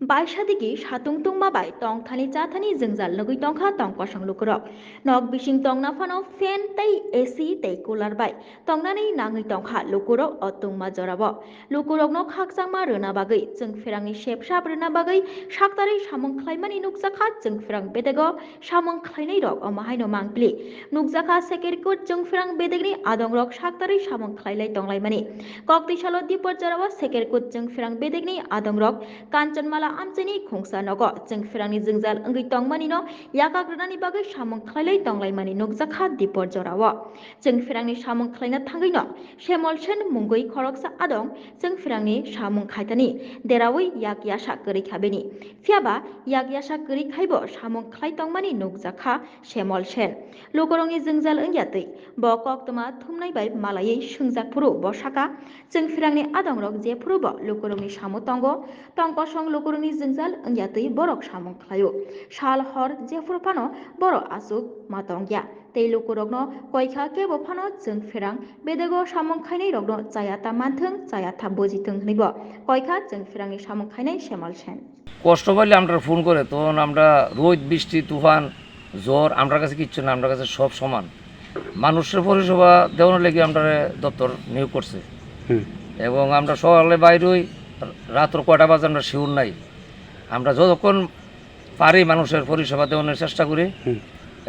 Baisadiki satung tung mabai tong thani cha thani jengjal nugui tongkha tong pasang lukurok nok bising tong nafano fan tei AC tei cooler bai tongnani nangui tongkha lukurok otung ma jorabo lukurok no khakchangma rwna bagui jengfirangni sepsap rwna bagui saktari samung khlaimani nukjakha jengfirang bedego samung khlainai rok omahaino mangpili nukjakha sekerkut jengfirang bedegni adongrok saktari samung khlailai tonglaimani koktisalo dipor jorabo sekerkut jengfirang bedegni adongrok kanchanmala amchini khungsa nogo jengfirangni jengjal ongui tongmani no yakagrunani bagui samung khlailai tonglaimani nukjakha dipor jorao jengfirangni samung khlaina thangui no semol sen mungui khoroksa adong jengfirangni samung khaitani derawi yak yasa kwri khabeni phiaba yak yasa kwri khaibo samung khlai tongmani nukjakha semol sen lukorongni jengjal ongyatui bo koktoma thumnai bai malai sungjak phuru bo saka jengfirangni adongrok je phuru bo lukorongni samu tongo tongkosong lukurungni jengjal ongyatui borok samung khlaio sal hor jefuru phano borok asuk matongya tei lukurokno koikha kebo phano jengfirang bedego samung khainai rokno chayata manthung chayata bujithung hnibo koikha jengfirangni samung khainai semal sen কষ্ট পাইলে আমরা phone করে তখন আমরা রোদ বৃষ্টি তুফান জ্বর আমরা কাছে কিচ্ছু না আমরা কাছে সব সমান মানুষের পরিষেবা দেওয়ার লেগে আমরা দপ্তর নিয়োগ করছে এবং আমরা সকালে বাইরে হই রাত্র কয়টা বাজে আমরা শিউর নাই আমরা যতক্ষণ পারি মানুষের পরিষেবা দেওয়ার চেষ্টা করি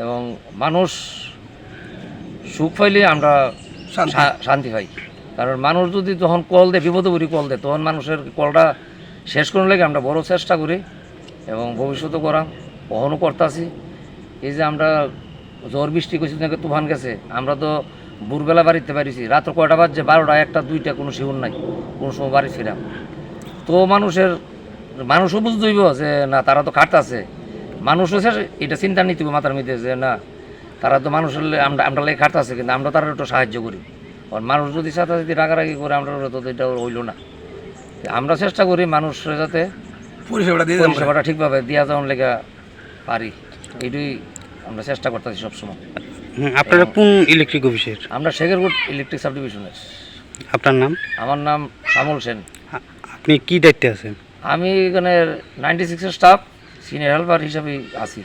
এবং মানুষ সুখ পাইলে আমরা শান্তি পাই কারণ মানুষ যদি তখন কল দেয় বিপদে পড়ি কল দেয় তখন মানুষের কলটা শেষ করার লেগে আমরা বড় চেষ্টা করি এবং ভবিষ্যতে করা কখনও করতেছি এই যে আমরা ঝড় বৃষ্টি করছি নাকি তুফান গেছে আমরা তো ভোরবেলা বাড়িতে পারিছি রাত্র কয়টা বাজছে 12টা 1টা 2টা কোনো শিউর নাই কোনো সময় বাড়ি ফিরাম তো মানুষও বুঝতে হইব যে না তারা তো খাটতেছে মানুষও এটা চিন্তা নিতে হবে মাথার মধ্যে যে না তারা তো মানুষের আমরা লেগে খাটতেছে কিন্তু আমরা তারা একটু সাহায্য করি আর মানুষ যদি সাথে যদি রাগারাগি করে আমরা তো এটা হইল না আমরা চেষ্টা করি মানুষের যাতে পরিষেবাটা ঠিকভাবে দেওয়া যাওয়ার লেগে পারি এইটাই আমরা চেষ্টা করতেছি সবসময়। আপনারা কোন ইলেকট্রিক অফিসের? আমরা শেখেরকোট ইলেকট্রিক সাব ডিভিশনের। আপনার নাম? আমার নাম শ্যামল সেন। আপনি কি দায়িত্বে আছেন? আমি এখানে 96 এর স্টাফ সিনিয়র হেল্পার হিসাবে আছি।